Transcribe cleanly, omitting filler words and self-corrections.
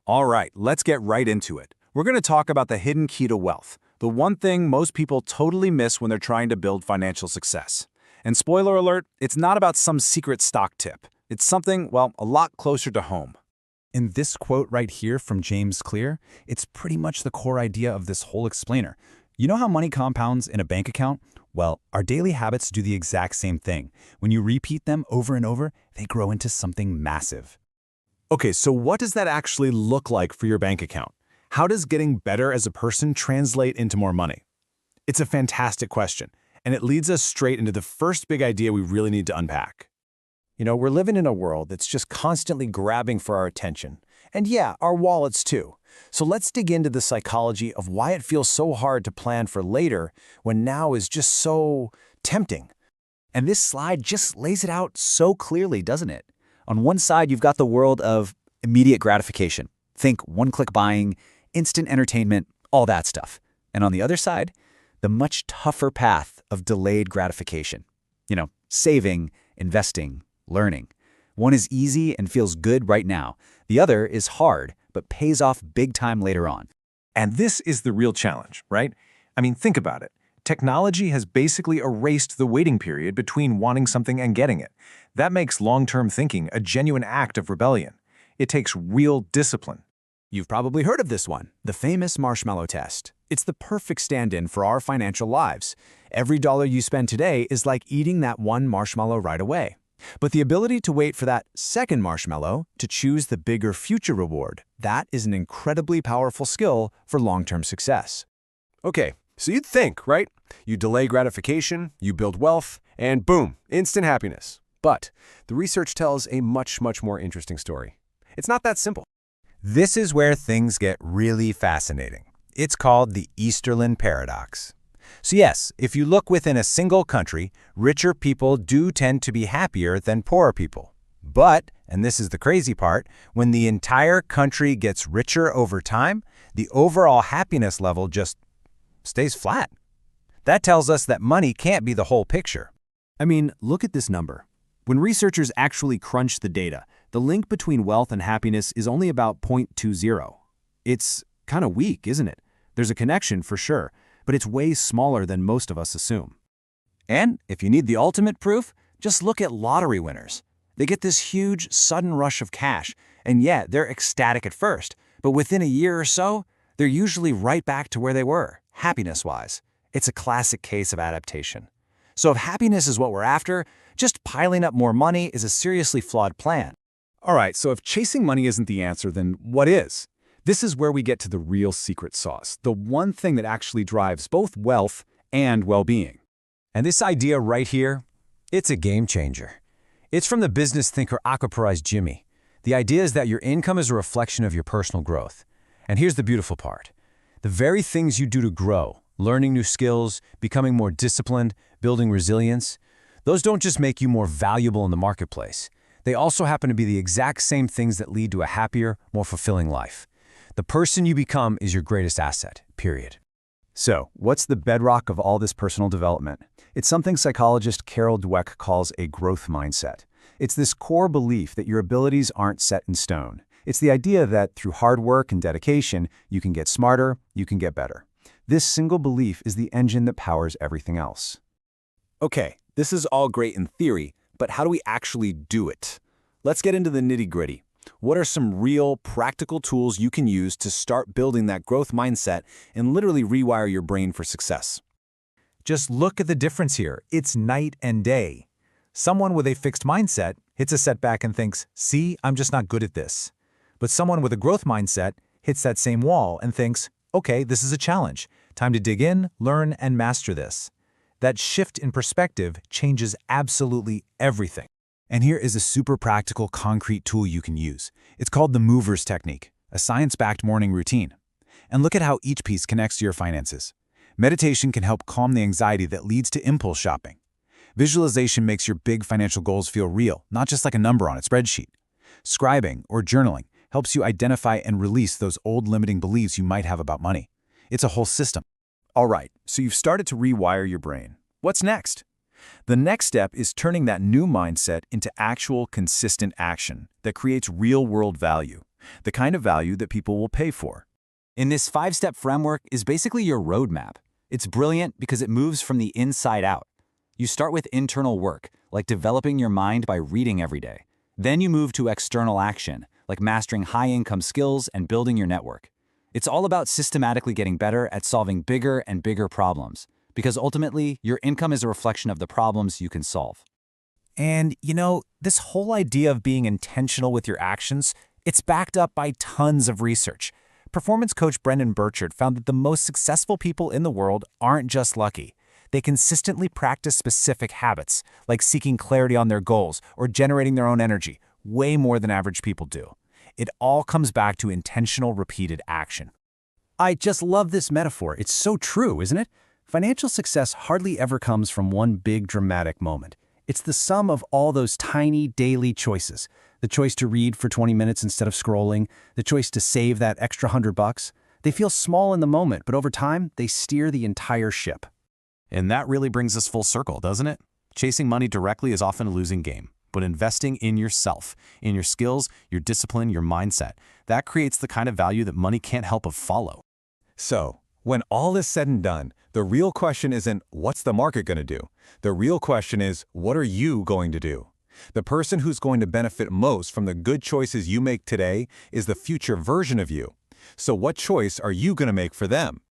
All right, let's get right into it. We're going to talk about the hidden key to wealth, the one thing most people totally miss when they're trying to build financial success. And spoiler alert, it's not about some secret stock tip. It's something, well, a lot closer to home. In this quote right here from James Clear, it's pretty much the core idea of this whole explainer. You know how money compounds in a bank account? Well, our daily habits do the exact same thing. When you repeat them over and over, they grow into something massive. Okay, so what does that actually look like for your bank account? How does getting better as a person translate into more money? It's a fantastic question, and it leads us straight into the first big idea we really need to unpack. You know, we're living in a world that's just constantly grabbing for our attention. And yeah, our wallets too. So let's dig into the psychology of why it feels so hard to plan for later when now is just so tempting. And this slide just lays it out so clearly, doesn't it? On one side, you've got the world of immediate gratification. Think one-click buying, instant entertainment, all that stuff. And on the other side, the much tougher path of delayed gratification. You know, saving, investing, learning. One is easy and feels good right now. The other is hard, but pays off big time later on. And this is the real challenge, right? I mean, think about it. Technology has basically erased the waiting period between wanting something and getting it. That makes long-term thinking a genuine act of rebellion. It takes real discipline. You've probably heard of this one, the famous marshmallow test. It's the perfect stand-in for our financial lives. Every dollar you spend today is like eating that one marshmallow right away. But the ability to wait for that second marshmallow, to choose the bigger future reward, that is an incredibly powerful skill for long-term success. Okay, so you'd think, right? You delay gratification, you build wealth, and boom, instant happiness. But the research tells a much more interesting story. It's not that simple. This is where things get really fascinating. It's called the Easterlin paradox. So yes, if you look within a single country, richer people do tend to be happier than poorer people. But, and this is the crazy part, when the entire country gets richer over time, the overall happiness level just stays flat. That tells us that money can't be the whole picture. I mean, look at this number. When researchers actually crunch the data, the link between wealth and happiness is only about 0.20. It's kind of weak, isn't it? There's a connection for sure, but it's way smaller than most of us assume. And if you need the ultimate proof, just look at lottery winners. They get this huge, sudden rush of cash, and yeah, they're ecstatic at first, but within a year or so, they're usually right back to where they were, happiness-wise. It's a classic case of adaptation. So if happiness is what we're after, just piling up more money is a seriously flawed plan. All right, so if chasing money isn't the answer, then what is? This is where we get to the real secret sauce, the one thing that actually drives both wealth and well-being. And this idea right here, it's a game changer. It's from the business thinker Aquaparize Jimmy. The idea is that your income is a reflection of your personal growth. And here's the beautiful part. The very things you do to grow, learning new skills, becoming more disciplined, building resilience, those don't just make you more valuable in the marketplace. They also happen to be the exact same things that lead to a happier, more fulfilling life. The person you become is your greatest asset, period. So, what's the bedrock of all this personal development? It's something psychologist Carol Dweck calls a growth mindset. It's this core belief that your abilities aren't set in stone. It's the idea that through hard work and dedication, you can get smarter, you can get better. This single belief is the engine that powers everything else. Okay, this is all great in theory, but how do we actually do it? Let's get into the nitty-gritty. What are some real, practical tools you can use to start building that growth mindset and literally rewire your brain for success? Just look at the difference here. It's night and day. Someone with a fixed mindset hits a setback and thinks, see, I'm just not good at this. But someone with a growth mindset hits that same wall and thinks, okay, this is a challenge. Time to dig in, learn, and master this. That shift in perspective changes absolutely everything. And here is a super practical, concrete tool you can use. It's called the movers technique, a science-backed morning routine. And look at how each piece connects to your finances. Meditation can help calm the anxiety that leads to impulse shopping. Visualization makes your big financial goals feel real, not just like a number on a spreadsheet. Scribing or journaling helps you identify and release those old limiting beliefs you might have about money. It's a whole system. All right, so you've started to rewire your brain. What's next? The next step is turning that new mindset into actual, consistent action that creates real-world value. the kind of value that people will pay for. And this 5-step framework is basically your roadmap. It's brilliant because it moves from the inside out. You start with internal work, like developing your mind by reading every day. Then you move to external action, like mastering high-income skills and building your network. It's all about systematically getting better at solving bigger and bigger problems, because ultimately, your income is a reflection of the problems you can solve. And, this whole idea of being intentional with your actions, it's backed up by tons of research. Performance coach Brendan Burchard found that the most successful people in the world aren't just lucky. They consistently practice specific habits, like seeking clarity on their goals or generating their own energy, way more than average people do. It all comes back to intentional, repeated action. I just love this metaphor. It's so true, isn't it? Financial success hardly ever comes from one big dramatic moment. It's the sum of all those tiny daily choices. The choice to read for 20 minutes instead of scrolling, the choice to save that extra $100. They feel small in the moment, but over time, they steer the entire ship. And that really brings us full circle, doesn't it? Chasing money directly is often a losing game, but investing in yourself, in your skills, your discipline, your mindset, that creates the kind of value that money can't help but follow. So, when all is said and done, the real question isn't, what's the market going to do? The real question is, what are you going to do? The person who's going to benefit most from the good choices you make today is the future version of you. So what choice are you going to make for them?